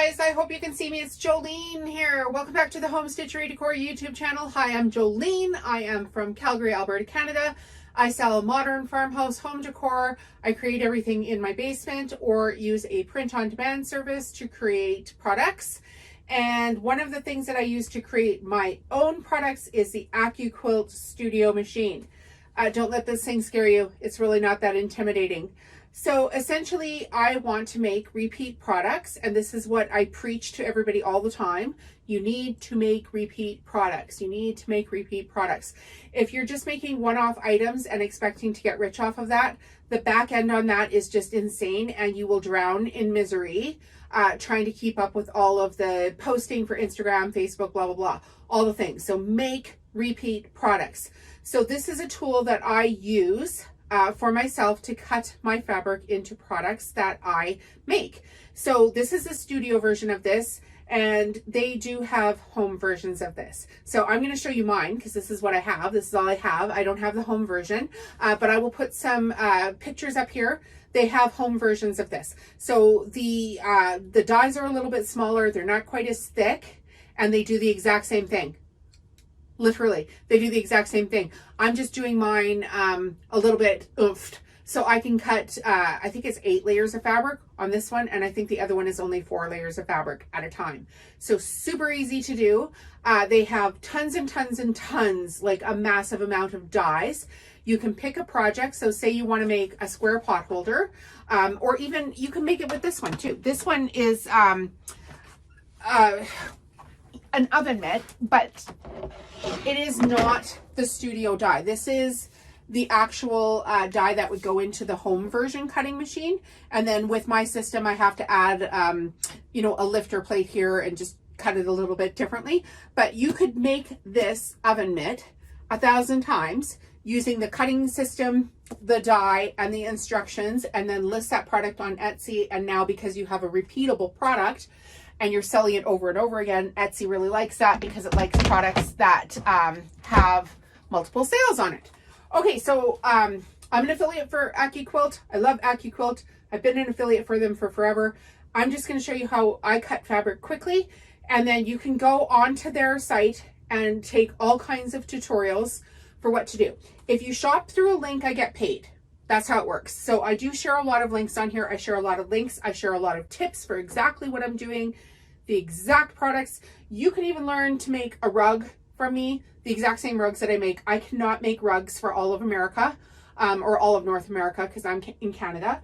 guys, I hope you can see me. It's Jolene here. Welcome back to the Home Stitchery Decor YouTube channel. Hi, I'm Jolene. I am from Calgary, Alberta, Canada. I sell modern farmhouse home decor. I create everything in my basement or use a print-on-demand service to create products. And one of the things that I use to create my own products is the Accquilt Studio machine. Don't let this thing scare you. It's really not that intimidating. So essentially, I want to make repeat products, and this is what I preach to everybody all the time. You need to make repeat products. You need to make repeat products. If you're just making one-off items and expecting to get rich off of that, the back end on that is just insane, and you will drown in misery trying to keep up with all of the posting for Instagram, Facebook, blah, blah, blah, all the things. So make repeat products. So this is a tool that I use for myself to cut my fabric into products that I make. So this is a studio version of this, and they do have home versions of this. So I'm going to show you mine because this is what I have. This is all I have. I don't have the home version, but I will put some pictures up here. They have home versions of this. So the dies are a little bit smaller. They're not quite as thick, and they do the exact same thing. Literally, they do the exact same thing. I'm just doing mine a little bit oofed. So I can cut, I think it's 8 layers of fabric on this one, and I think the other one is only 4 layers of fabric at a time. So super easy to do. They have tons and tons and tons, like a massive amount of dies. You can pick a project. So say you want to make a square pot holder, or even you can make it with this one too. This one is an oven mitt, but it is not the studio die. This is the actual die that would go into the home version cutting machine. And then with my system, I have to add, you know, a lifter plate here and just cut it a little bit differently. But you could make this oven mitt 1,000 times using the cutting system, the die, and the instructions, and then list that product on Etsy. And now because you have a repeatable product, and you're selling it over and over again, Etsy really likes that because it likes products that have multiple sales on it. Okay, so I'm an affiliate for Accquilt. I love Accquilt. I've been an affiliate for them for forever. I'm just going to show you how I cut fabric quickly, and then you can go onto their site and take all kinds of tutorials for what to do. If you shop through a link, I get paid. That's how it works. So I do share a lot of links on here. I share a lot of links. I share a lot of tips for exactly what I'm doing, the exact products. You can even learn to make a rug from me, the exact same rugs that I make. I cannot make rugs for all of America or all of North America because I'm in Canada.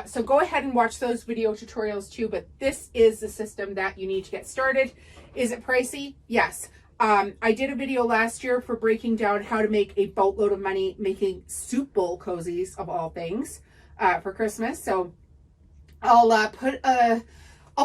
So go ahead and watch those video tutorials too, but this is the system that you need to get started. Is it pricey? Yes. I did a video last year for breaking down how to make a boatload of money making soup bowl cozies of all things for Christmas. So I'll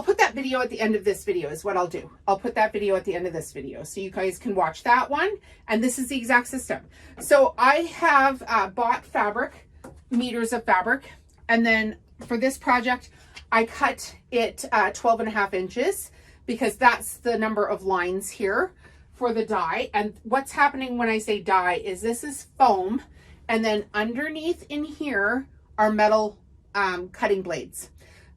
put that video at the end of this video is what I'll do. I'll put that video at the end of this video so you guys can watch that one. And this is the exact system. So I have bought fabric, meters of fabric, and then for this project, I cut it 12.5 inches because that's the number of lines here for the die. And what's happening when I say die is this is foam, and then underneath in here are metal cutting blades.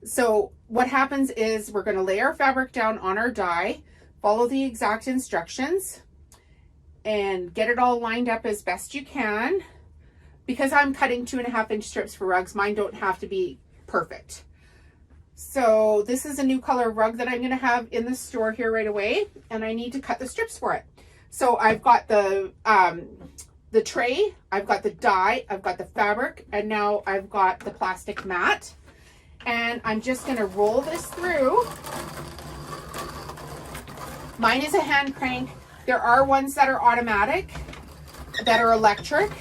So what happens is we're going to lay our fabric down on our die, follow the exact instructions, and get it all lined up as best you can. Because I'm cutting 2.5 inch strips for rugs, mine don't have to be perfect. So this is a new color rug that I'm going to have in the store here right away, and I need to cut the strips for it. So I've got the tray, I've got the die, I've got the fabric, and now I've got the plastic mat. And I'm just going to roll this through. Mine is a hand crank. There are ones that are automatic, that are electric.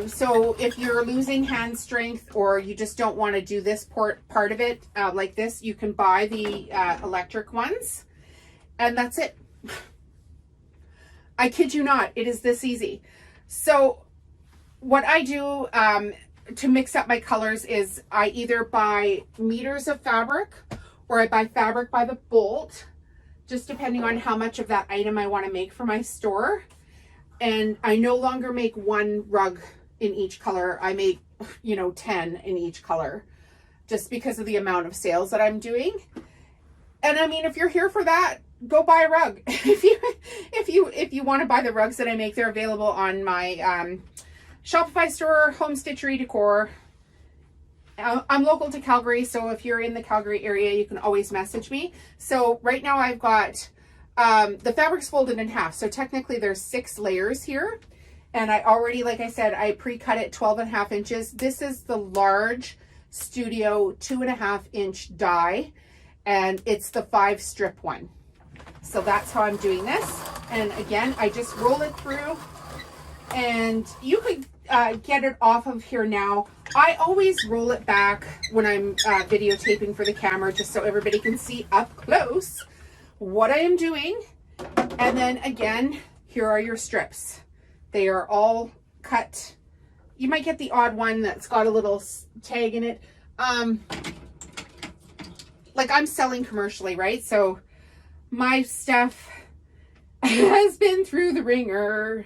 So if you're losing hand strength or you just don't want to do this part of it like this, you can buy the electric ones, and that's it. I kid you not, it is this easy. So what I do to mix up my colors is I either buy meters of fabric or I buy fabric by the bolt, just depending on how much of that item I want to make for my store. And I no longer make one rug in each color. I make, you know, 10 in each color just because of the amount of sales that I'm doing. And I mean, if you're here for that, go buy a rug. If you want to buy the rugs that I make, they're available on my Shopify store, Home Stitchery Decor. I'm local to Calgary, so if you're in the Calgary area, you can always message me. So right now I've got the fabric's folded in half, so technically there's 6 layers here. And I already, like I said, I pre-cut it 12.5 inches. This is the large Studio 2.5 inch die, and it's the 5 strip one. So that's how I'm doing this. And again, I just roll it through, and you could get it off of here now. I always roll it back when I'm videotaping for the camera, just so everybody can see up close what I am doing. And then again, here are your strips. They are all cut. You might get the odd one that's got a little tag in it. Like I'm selling commercially, right? So my stuff has been through the ringer.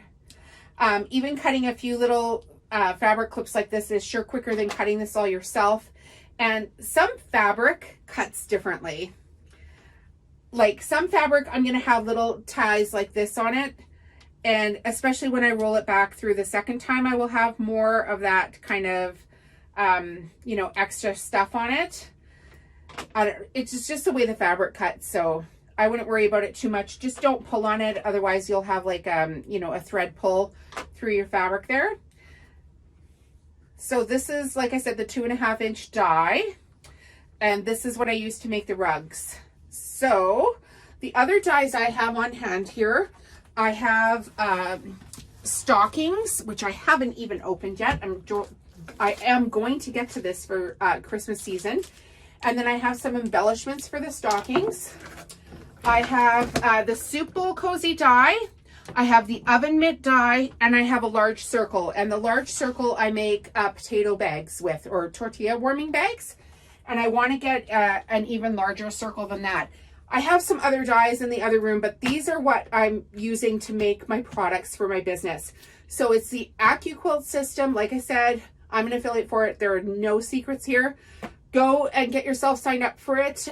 Even cutting a few little fabric clips like this is sure quicker than cutting this all yourself. And some fabric cuts differently. Like some fabric, I'm going to have little ties like this on it. And especially when I roll it back through the second time, I will have more of that kind of, you know, extra stuff on it. It's just the way the fabric cuts. So I wouldn't worry about it too much. Just don't pull on it. Otherwise you'll have like, you know, a thread pull through your fabric there. So this is, like I said, the 2.5 inch die. And this is what I use to make the rugs. So the other dies I have on hand here, I have stockings, which I haven't even opened yet. I am going to get to this for Christmas season. And then I have some embellishments for the stockings. I have the soup bowl cozy die. I have the oven mitt die, and I have a large circle. And the large circle I make potato bags with, or tortilla warming bags. And I want to get an even larger circle than that. I have some other dies in the other room, but these are what I'm using to make my products for my business. So it's the Accquilt system. Like I said, I'm an affiliate for it. There are no secrets here. Go and get yourself signed up for it.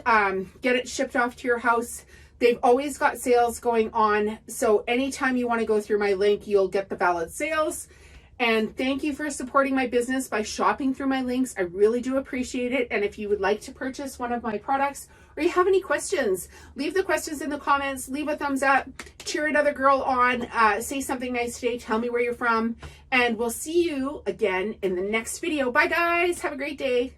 Get it shipped off to your house. They've always got sales going on. So anytime you want to go through my link, you'll get the valid sales. And thank you for supporting my business by shopping through my links. I really do appreciate it. And if you would like to purchase one of my products, or you have any questions, leave the questions in the comments, leave a thumbs up, cheer another girl on, say something nice today, tell me where you're from, and we'll see you again in the next video. Bye guys, have a great day.